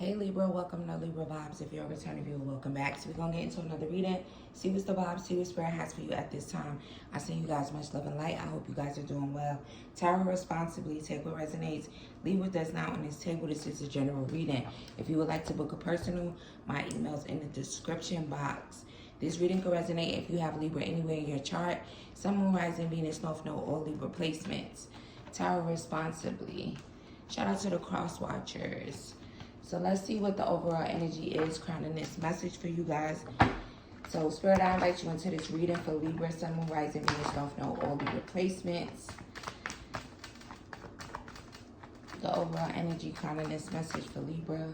Hey Libra, welcome to Libra Vibes. If you're a returning viewer, welcome back. So we're going to get into another reading. See what's the vibe, see what Spirit has for you at this time. I send you guys much love and light. I hope you guys are doing well. Tarot responsibly, take what resonates, leave what does not on this table. This is a general reading. If you would like to book a personal, my email's in the description box. This reading can resonate if you have Libra anywhere in your chart, Sun, Moon, Rising, Venus, North Node, or Libra placements. Tarot responsibly. Shout out to the cross watchers. So let's see what the overall energy is crowning this message for you guys. So Spirit, I invite you into this reading for Libra, Sun, Moon, Rising, Venus, North Node, all Libra placements. The overall energy crowning this message for Libra.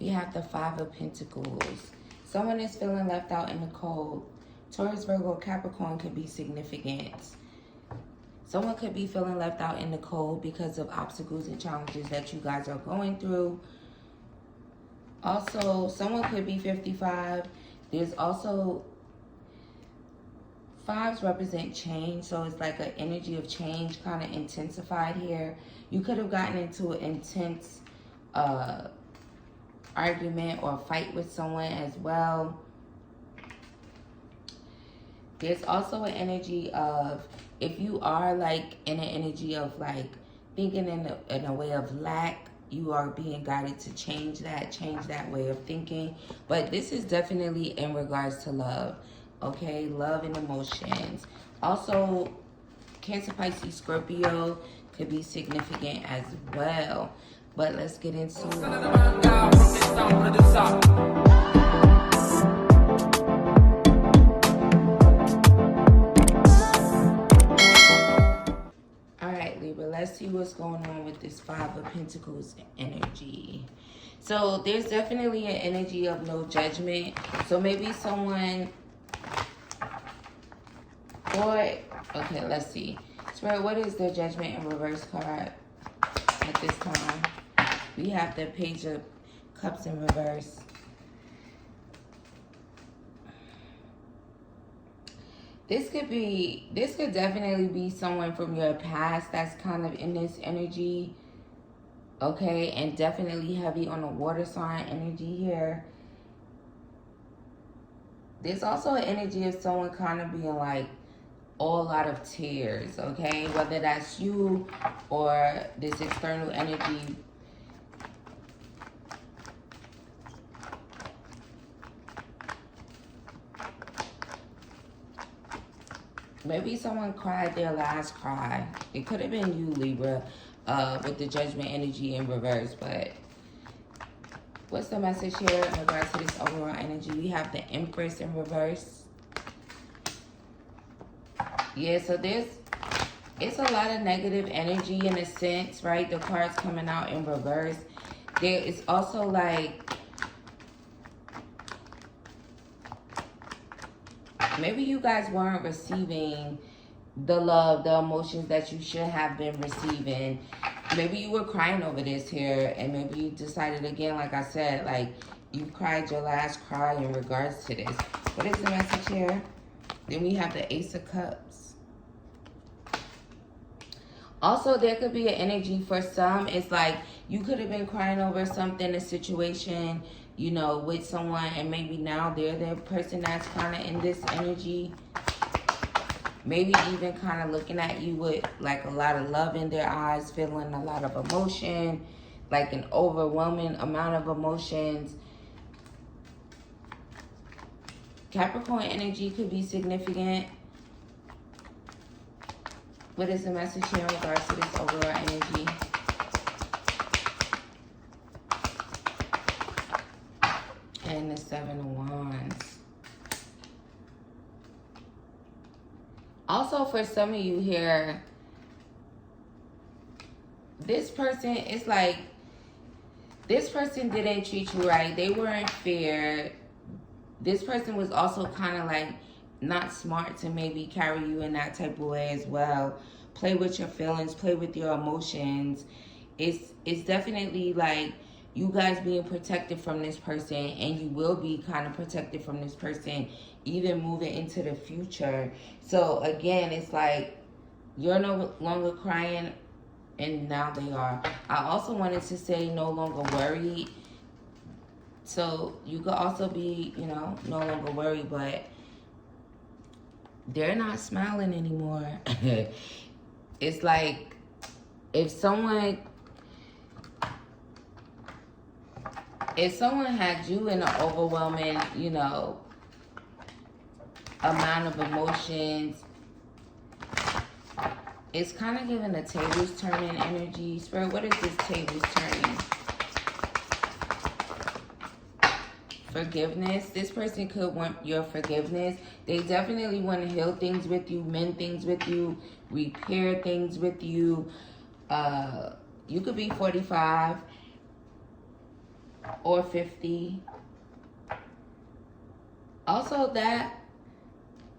We have the Five of Pentacles. Someone is feeling left out in the cold. Taurus, Virgo, Capricorn could be significant. Someone could be feeling left out in the cold because of obstacles and challenges that you guys are going through. Also, someone could be 55. There's also, fives represent change. So it's like an energy of change kind of intensified here. You could have gotten into an intense argument or fight with someone as well. There's also an energy of, if you are like in an energy of like thinking in a way of lack, you are being guided to change that way of thinking. But this is definitely in regards to love, okay? Love and emotions. Also, Cancer, Pisces, Scorpio could be significant as well. But let's get into it. Let's see what's going on with this Five of Pentacles energy. So there's definitely an energy of no judgment. So maybe someone, okay, let's see. Spirit, what is the Judgment in reverse card at this time? We have the Page of Cups in reverse. This could definitely be someone from your past that's kind of in this energy, okay? And definitely heavy on the water sign energy here. There's also an energy of someone kind of being like all out of tears, okay? Whether that's you or this external energy. Maybe someone cried their last cry. It could have been you, Libra, with the Judgment energy in reverse. But what's the message here in regards to this overall energy? We have the Empress in reverse. Yeah, so it's a lot of negative energy in a sense, right? The cards coming out in reverse. There is also like, maybe you guys weren't receiving the love, the emotions that you should have been receiving. Maybe you were crying over this here, and maybe you decided again, like I said, like you cried your last cry in regards to this. What is the message here? Then we have the Ace of Cups. Also, there could be an energy for some. It's like you could have been crying over something, a situation, you know, with someone, and maybe now they're the person that's kind of in this energy. Maybe even kind of looking at you with like a lot of love in their eyes, feeling a lot of emotion, like an overwhelming amount of emotions. Capricorn energy could be significant. What is the message here in regards to this overall energy? And the Seven of Wands. Also, for some of you here, this person is like, this person didn't treat you right. They weren't fair. This person was also kind of like not smart to maybe carry you in that type of way as well. Play with your feelings, play with your emotions. It's definitely like you guys being protected from this person, and you will be kind of protected from this person even moving into the future. So again, it's like you're no longer crying And now they are. I also wanted to say no longer worried. So you could also be, you know, no longer worried, but they're not smiling anymore. It's like if someone had you in an overwhelming, you know, amount of emotions, it's kind of giving the tables turning energy. Spirit, what is this tables turning? Forgiveness. This person could want your forgiveness. They definitely want to heal things with you, mend things with you, repair things with you. You could be 45 or 50. Also that,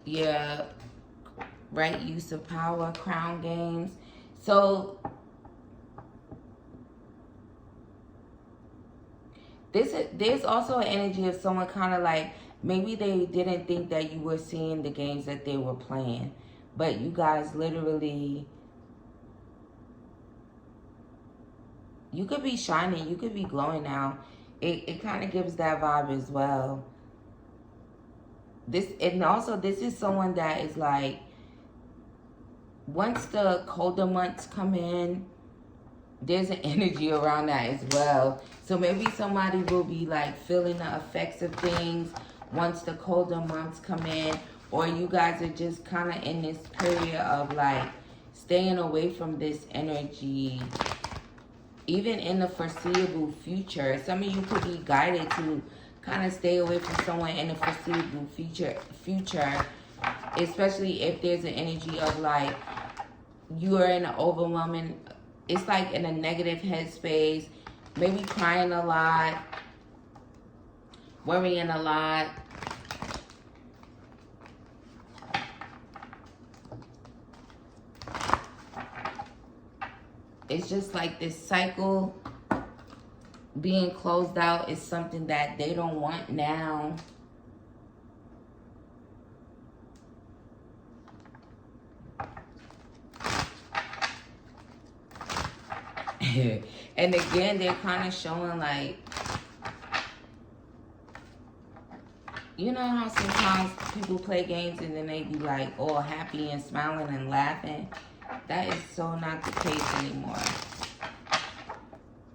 yeah, right use of power, crown games. So there's also an energy of someone kind of like, maybe they didn't think that you were seeing the games that they were playing, but you guys literally, you could be shining, you could be glowing now. It kind of gives that vibe as well. And also this is someone that is like, once the colder months come in, there's an energy around that as well. So maybe somebody will be like feeling the effects of things once the colder months come in, or you guys are just kind of in this period of like staying away from this energy, even in the foreseeable future. Some of you could be guided to kind of stay away from someone in the foreseeable future, especially if there's an energy of like you are in an overwhelming, it's like in a negative headspace, maybe crying a lot, worrying a lot. It's just like this cycle being closed out is something that they don't want now. And again, they're kind of showing like, you know how sometimes people play games and then they be like all happy and smiling and laughing? That is so not the case anymore.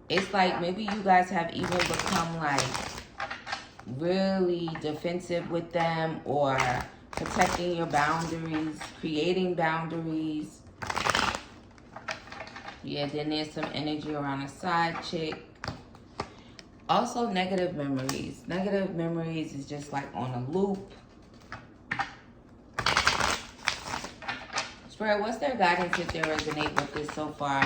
It's like maybe you guys have even become like really defensive with them, or protecting your boundaries, creating boundaries. Yeah, then there's some energy around a side chick. Also, negative memories. Negative memories is just like on a loop. Spirit, what's their guidance if they resonate with this so far?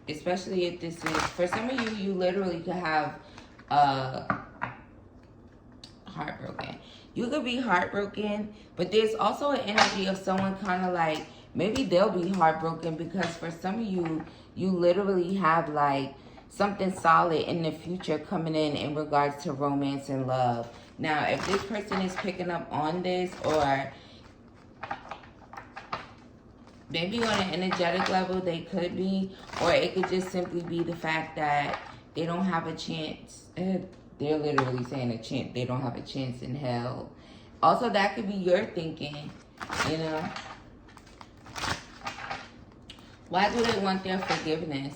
Especially if this is, for some of you, you literally could have heartbroken. You could be heartbroken, but there's also an energy of someone kind of like, maybe they'll be heartbroken because for some of you, you literally have like something solid in the future coming in regards to romance and love. Now, if this person is picking up on this, or maybe on an energetic level, they could be, or it could just simply be the fact that they don't have a chance. They're literally saying a chance. They don't have a chance in hell. Also, that could be your thinking, you know. Why do they want their forgiveness?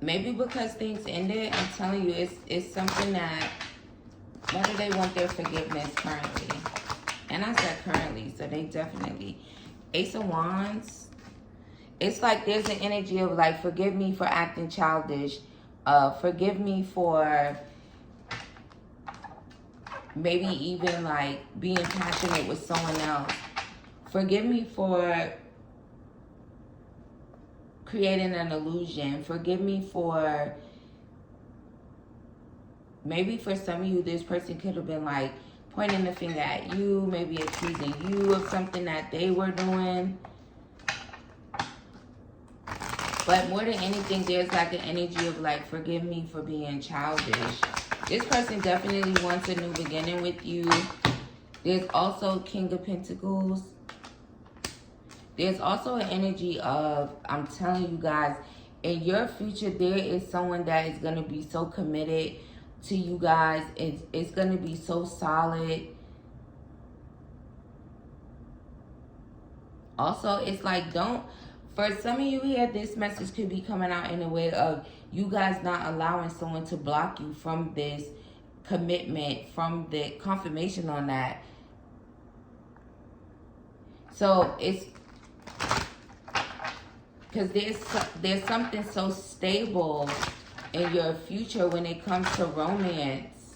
Maybe because things ended. I'm telling you, it's something that, why do they want their forgiveness currently? And I said currently, so they definitely. Ace of Wands. It's like there's an energy of like, forgive me for acting childish. Forgive me for maybe even like being passionate with someone else. Forgive me for creating an illusion. Forgive me for, maybe for some of you, this person could have been like pointing the finger at you, maybe accusing you of something that they were doing. But more than anything, there's like an energy of like, forgive me for being childish. This person definitely wants a new beginning with you. There's also King of Pentacles. There's also an energy of, I'm telling you guys, in your future, there is someone that is going to be so committed to you guys. It's going to be so solid. Also, it's like, for some of you here, this message could be coming out in a way of you guys not allowing someone to block you from this commitment, from the confirmation on that. So it's because there's something so stable in your future when it comes to romance.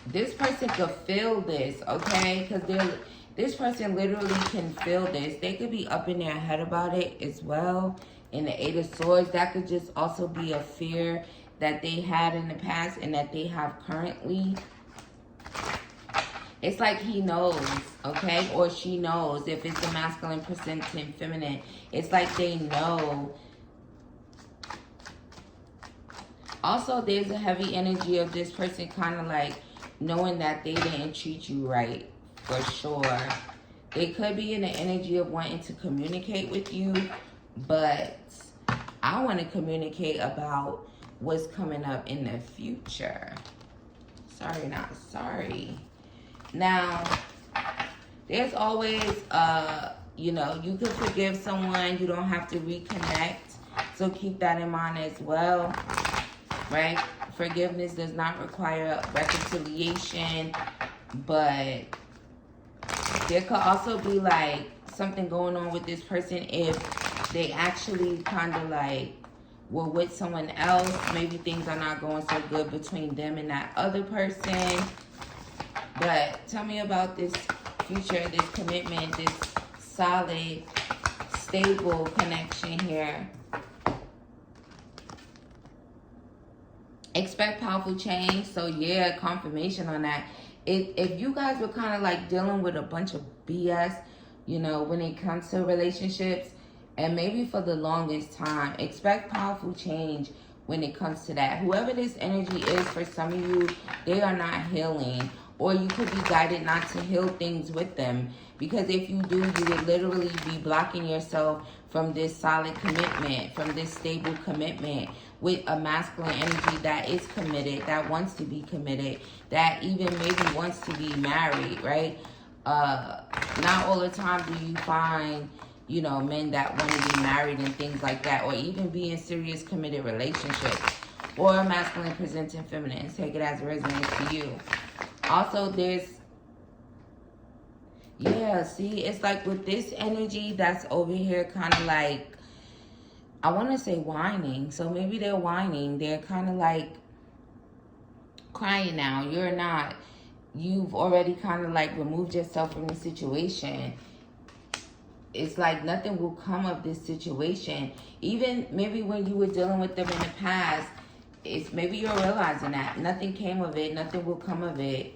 This person could feel this, okay? Because this person literally can feel this. They could be up in their head about it as well. In the Eight of Swords, that could just also be a fear that they had in the past and that they have currently. It's like he knows, okay? Or she knows. If it's the masculine presenting feminine, it's like they know. Also, there's a heavy energy of this person kind of like knowing that they didn't treat you right, for sure. They could be in the energy of wanting to communicate with you, but I want to communicate about what's coming up in the future. Sorry, not sorry. Now, there's always, you know, you could forgive someone. You don't have to reconnect. So keep that in mind as well, right? Forgiveness does not require reconciliation, but there could also be like something going on with this person if they actually kind of like were with someone else. Maybe things are not going so good between them and that other person. But tell me about this future, this commitment, this solid, stable connection here. Expect powerful change. So yeah, confirmation on that. If you guys were kind of like dealing with a bunch of BS, you know, when it comes to relationships, and maybe for the longest time, expect powerful change when it comes to that. Whoever this energy is, for some of you, they are not healing. Or you could be guided not to heal things with them. Because if you do, you would literally be blocking yourself from this solid commitment, from this stable commitment with a masculine energy that is committed, that wants to be committed, that even maybe wants to be married, right? Not all the time do you find, you know, men that want to be married and things like that, or even be in serious committed relationships, or masculine presenting feminine. Take it as it resonates to you. Also, there's, yeah, see, it's like with this energy that's over here kind of like, I want to say whining. So maybe they're whining. They're kind of like crying now. You're not. You've already kind of like removed yourself from the situation. It's like nothing will come of this situation. Even maybe when you were dealing with them in the past, it's maybe you're realizing that nothing came of it. Nothing will come of it.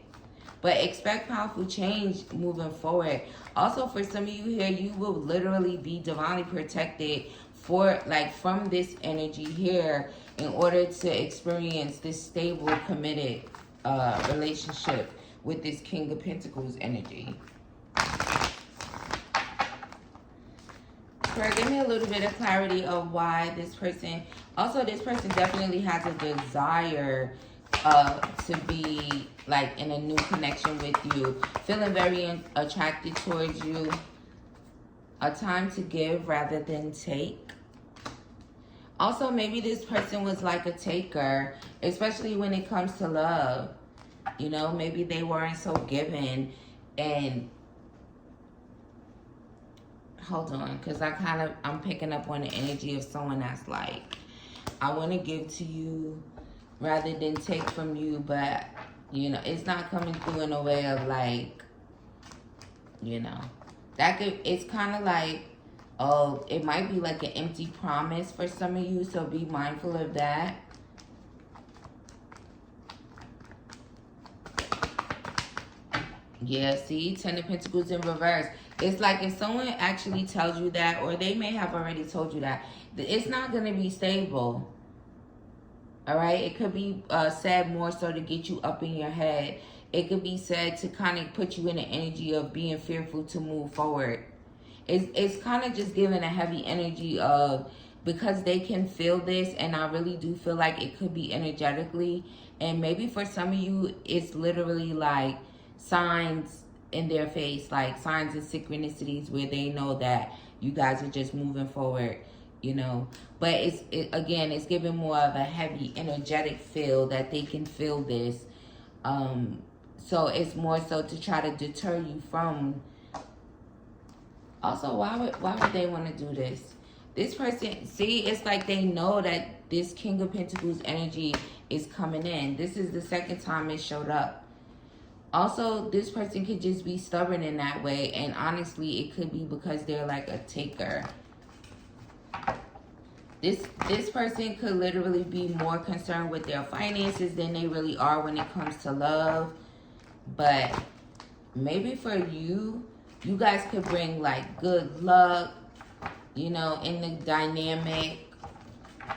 But expect powerful change moving forward. Also, for some of you here, you will literally be divinely protected from this energy here in order to experience this stable, committed relationship with this King of Pentacles energy. Spirit, give me a little bit of clarity of why this person... Also, this person definitely has a desire to be like in a new connection with you, feeling very attracted towards you. A time to give rather than take. Also, maybe this person was like a taker, especially when it comes to love. You know, maybe they weren't so giving. And hold on, because I'm picking up on the energy of someone that's like, I want to give to you rather than take from you, but you know, it's not coming through in a way of like, you know, it's kind of like, oh, it might be like an empty promise for some of you, so be mindful of that. Yeah, see, Ten of Pentacles in reverse. It's like if someone actually tells you that, or they may have already told you that, it's not going to be stable. All right, it could be said more so to get you up in your head it could be said to kind of put you in the energy of being fearful to move forward. It's kind of just giving a heavy energy of, because they can feel this, and I really do feel like it could be energetically, and maybe for some of you it's literally like signs in their face, like signs and synchronicities where they know that you guys are just moving forward, you know. But again, it's giving more of a heavy energetic feel that they can feel this. So it's more so to try to deter you from. Also, why would they want to do this? This person, see, it's like they know that this King of Pentacles energy is coming in. This is the second time it showed up. Also, this person could just be stubborn in that way. And honestly, it could be because they're like a taker. This person could literally be more concerned with their finances than they really are when it comes to love. But maybe for you, you guys could bring like good luck, you know, in the dynamic,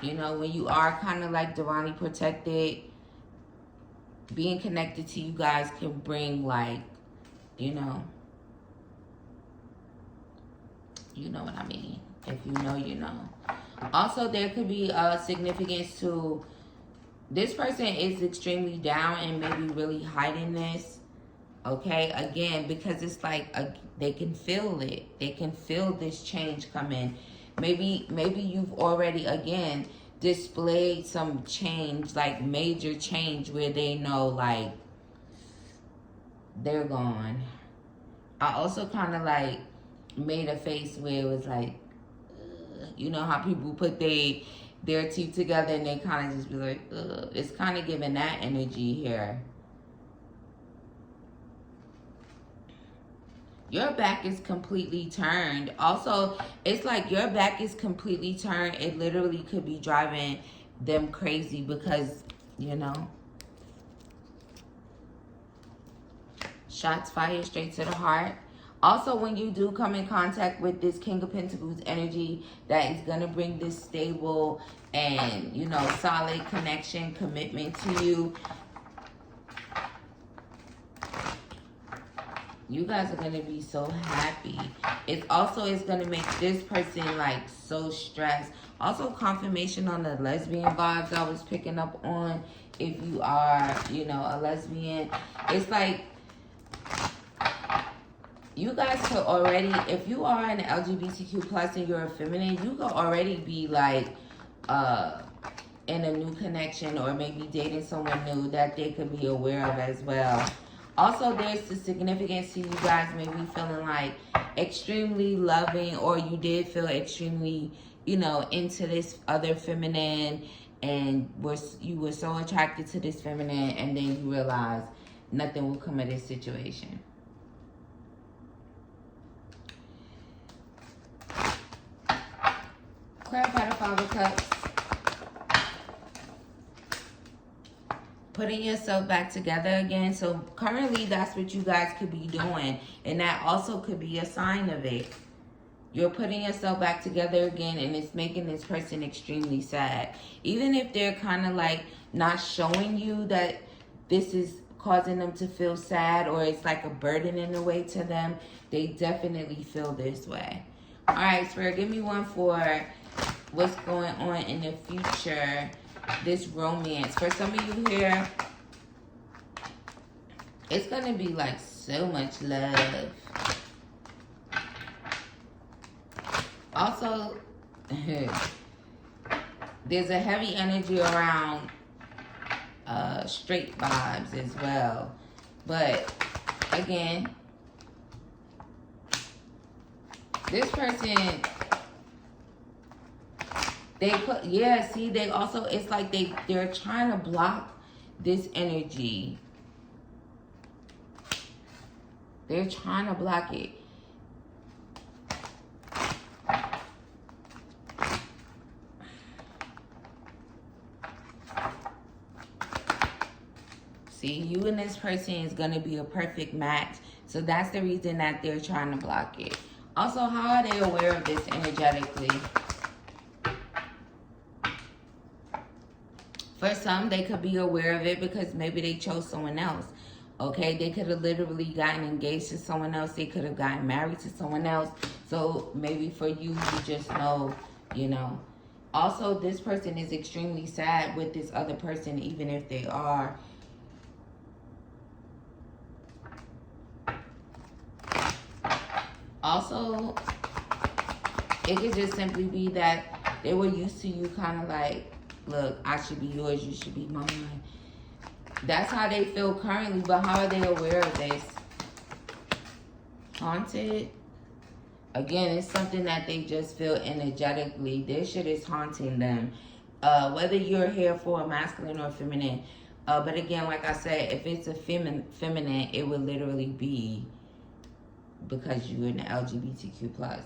you know, when you are kind of like divinely protected. Being connected to you guys can bring like, you know what I mean. If you know, you know. Also, there could be a significance to this person is extremely down and maybe really hiding this. Okay, again, because it's like they can feel it. They can feel this change coming. Maybe you've already, again, displayed some change, like major change, where they know like they're gone. I also kind of like made a face where it was like, you know how people put their teeth together and they kind of just be like, ugh. It's kind of giving that energy here. Your back is completely turned. Also, it's like your back is completely turned. It literally could be driving them crazy because, you know, shots fired straight to the heart. Also, when you do come in contact with this King of Pentacles energy, that is going to bring this stable and, you know, solid connection, commitment to you. You guys are going to be so happy. It's going to make this person like so stressed. Also, confirmation on the lesbian vibes I was picking up on. If you are, you know, a lesbian, it's like you guys could already, if you are an LGBTQ plus and you're a feminine, you could already be like in a new connection or maybe dating someone new that they could be aware of as well. Also, there's the significance to you guys maybe feeling like extremely loving, or you did feel extremely, you know, into this other feminine, and you were so attracted to this feminine, and then you realize nothing will come of this situation. Clarify the Five of Cups. Putting yourself back together again. So currently that's what you guys could be doing. And that also could be a sign of it. You're putting yourself back together again, and it's making this person extremely sad. Even if they're kind of like not showing you that this is causing them to feel sad, or it's like a burden in a way to them, they definitely feel this way. All right, Spirit, give me one for what's going on in the future. This romance. For some of you here, it's going to be like so much love. Also, there's a heavy energy around straight vibes as well. But again, this person, they put, yeah, see, they also, it's like they're trying to block this energy. They're trying to block it. See, you and this person is going to be a perfect match. So that's the reason that they're trying to block it. Also, how are they aware of this energetically? For some, they could be aware of it because maybe they chose someone else. Okay, they could have literally gotten engaged to someone else. They could have gotten married to someone else. So maybe for you, you just know, you know. Also, this person is extremely sad with this other person, even if they are. Also, it could just simply be that they were used to you kind of like, look, I should be yours, you should be mine. That's how they feel currently, but how are they aware of this? Haunted. Again, it's something that they just feel energetically. This shit is haunting them. Whether you're here for a masculine or feminine. But again, like I said, if it's a feminine, it would literally be because you're in the LGBTQ+.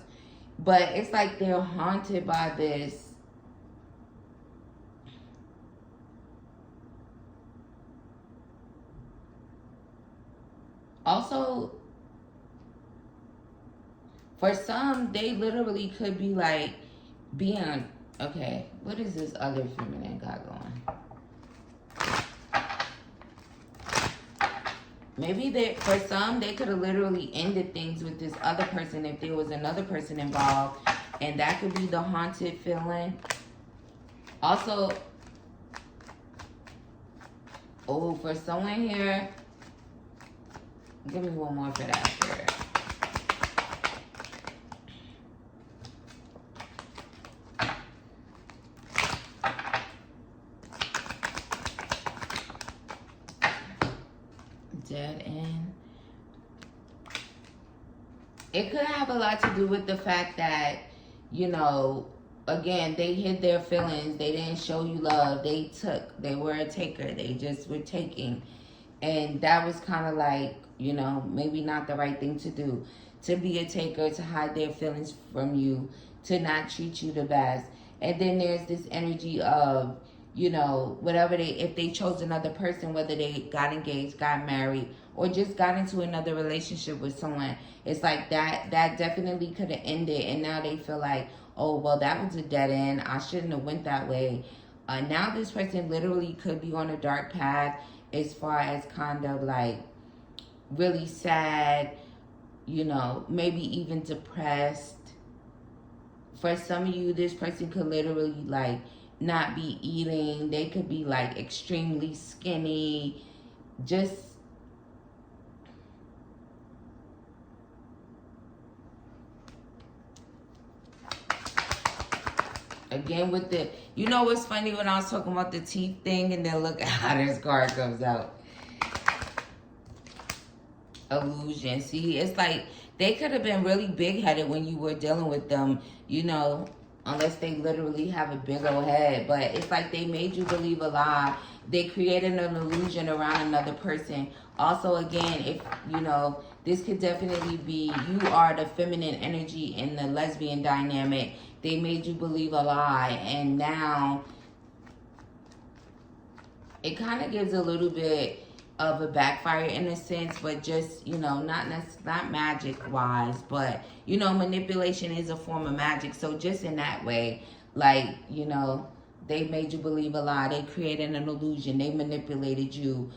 But it's like they're haunted by this. Also, for some, they literally could be like being, okay, what is this other feminine got going? Maybe for some, they could have literally ended things with this other person if there was another person involved. And that could be the haunted feeling. Also, oh, for someone here, give me one more for that here. Dead end. It could have a lot to do with the fact that, you know, again, they hid their feelings. They didn't show you love. They were a taker. They just were taking. And that was kind of like, you know, maybe not the right thing to do. To be a taker, to hide their feelings from you, to not treat you the best. And then there's this energy of, you know, whatever if they chose another person, whether they got engaged, got married, or just got into another relationship with someone, it's like that definitely could have ended. And now they feel like, oh, well, that was a dead end. I shouldn't have went that way. Now this person literally could be on a dark path as far as kind of like really sad, you know, maybe even depressed. For some of you, this person could literally like not be eating. They could be like extremely skinny. Just again with the, you know what's funny, when I was talking about the teeth thing and then look how this card comes out. Illusion. See, it's like they could have been really big-headed when you were dealing with them, you know, unless they literally have a big old head. But it's like they made you believe a lie. They created an illusion around another person. Also, again, if, you know, this could definitely be, you are the feminine energy in the lesbian dynamic. They made you believe a lie. And now it kind of gives a little bit of a backfire in a sense, but just, you know, not magic wise, but, you know, manipulation is a form of magic. So just in that way, like, you know, they made you believe a lie. They created an illusion. They manipulated you.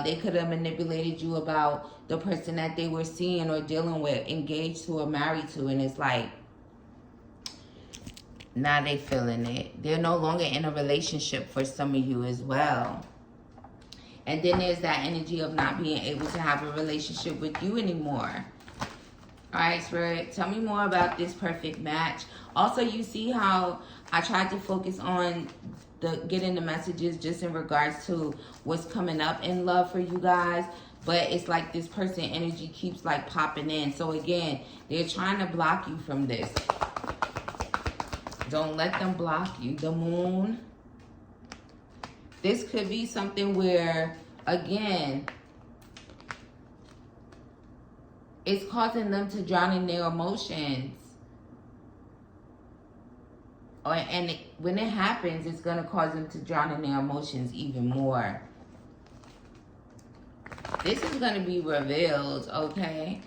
They could have manipulated you about the person that they were seeing or dealing with, engaged to or married to. And it's like, now they feeling it. They're no longer in a relationship for some of you as well. And then there's that energy of not being able to have a relationship with you anymore. All right, Spirit, tell me more about this perfect match. Also, you see how I tried to focus on getting the messages just in regards to what's coming up in love for you guys. But it's like this person energy keeps like popping in. So again, they're trying to block you from this. Don't let them block you. The Moon. This could be something where, again, it's causing them to drown in their emotions. When it happens, it's going to cause them to drown in their emotions even more. This is going to be revealed, okay?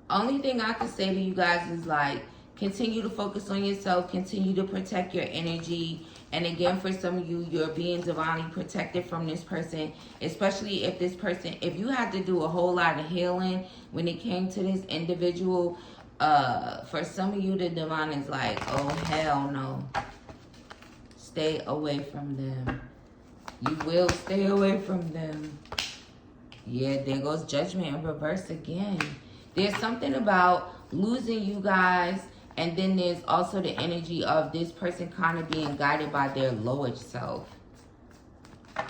Only thing I can say to you guys is like, Continue to focus on yourself. Continue to protect your energy. And again, for some of you, you're being divinely protected from this person, especially if this person, if you had to do a whole lot of healing when it came to this individual, for some of you, the divine is like, oh, hell no. Stay away from them. You will stay away from them. Yeah, there goes judgment in reverse again. There's something about losing you guys, and then there's also the energy of this person kind of being guided by their lower self.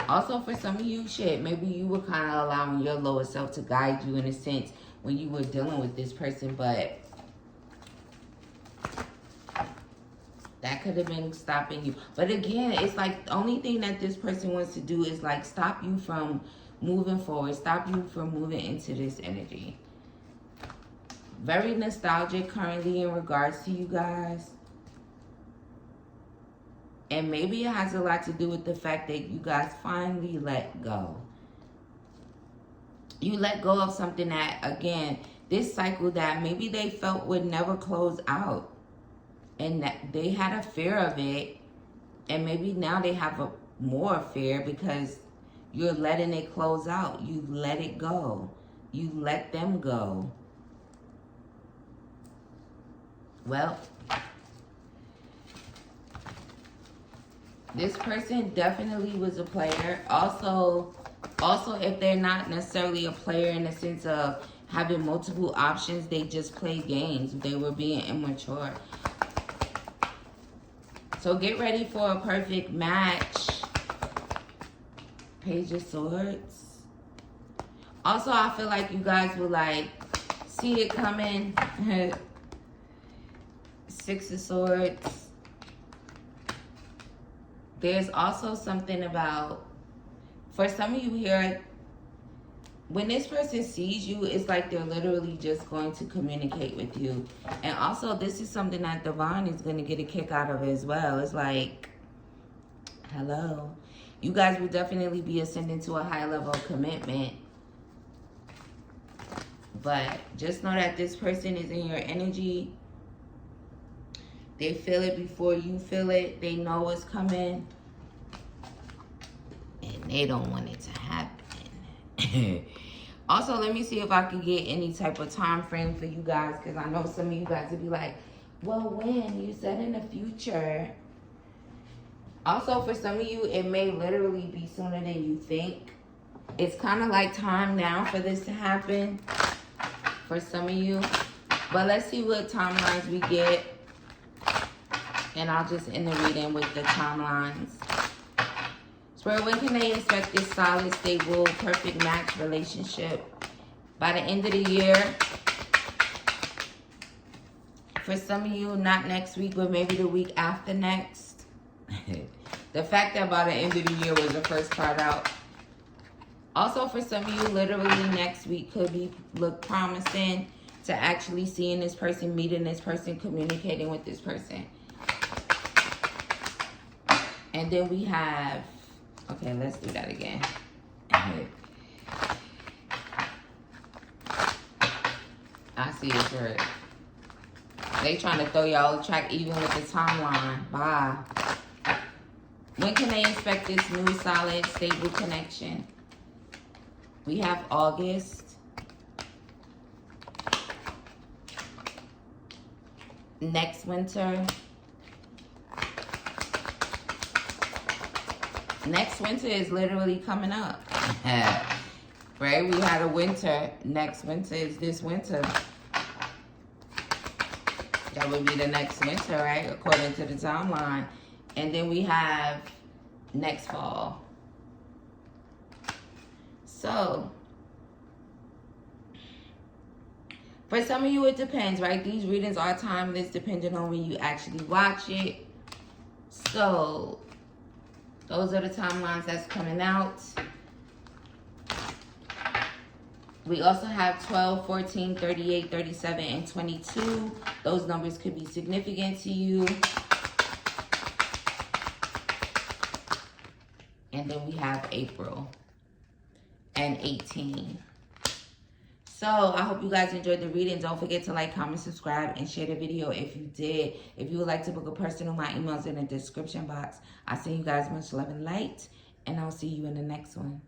Also, for some of you, shit, maybe you were kind of allowing your lower self to guide you in a sense when you were dealing with this person, but that could have been stopping you. But again, it's like the only thing that this person wants to do is like stop you from moving forward, stop you from moving into this energy. Very nostalgic currently in regards to you guys. And maybe it has a lot to do with the fact that you guys finally let go. You let go of something that, again, this cycle that maybe they felt would never close out. And that they had a fear of it. And maybe now they have a more fear because you're letting it close out. You let it go. You let them go. Well, this person definitely was a player. Also, if they're not necessarily a player in the sense of having multiple options, they just played games. They were being immature. So get ready for a perfect match. Page of Swords. Also, I feel like you guys will like see it coming. Six of Swords. There's also something about, for some of you here, when this person sees you, it's like they're literally just going to communicate with you. And also, this is something that Divine is going to get a kick out of as well. It's like, hello. You guys will definitely be ascending to a high level of commitment. But just know that this person is in your energy. They feel it before you feel it. They know what's coming. And they don't want it to happen. Also, let me see if I can get any type of time frame for you guys. Because I know some of you guys will be like, well, when? You said in the future. Also, for some of you, it may literally be sooner than you think. It's kind of like time now for this to happen. For some of you. But let's see what timelines we get. And I'll just end the reading with the timelines. Spirit, when can they expect this solid, stable, perfect match relationship? By the end of the year. For some of you, not next week, but maybe the week after next. The fact that by the end of the year was the first card out. Also, for some of you, literally next week could look promising to actually seeing this person, meeting this person, communicating with this person. And then we have, okay, let's do that again. I see it, Spirit. They trying to throw y'all a track even with the timeline. Bye. When can they expect this new, solid, stable connection? We have August. Next winter. Next winter is literally coming up. Right? We had a winter. Next winter is this winter. That would be the next winter, right? According to the timeline. And then we have next fall. So, for some of you, it depends, right? These readings are timeless depending on when you actually watch it. So, those are the timelines that's coming out. We also have 12, 14, 38, 37, and 22. Those numbers could be significant to you. And then we have April and 18. So I hope you guys enjoyed the reading. Don't forget to like, comment, subscribe, and share the video if you did. If you would like to book a personal, my email's in the description box. I send you guys much love and light, and I'll see you in the next one.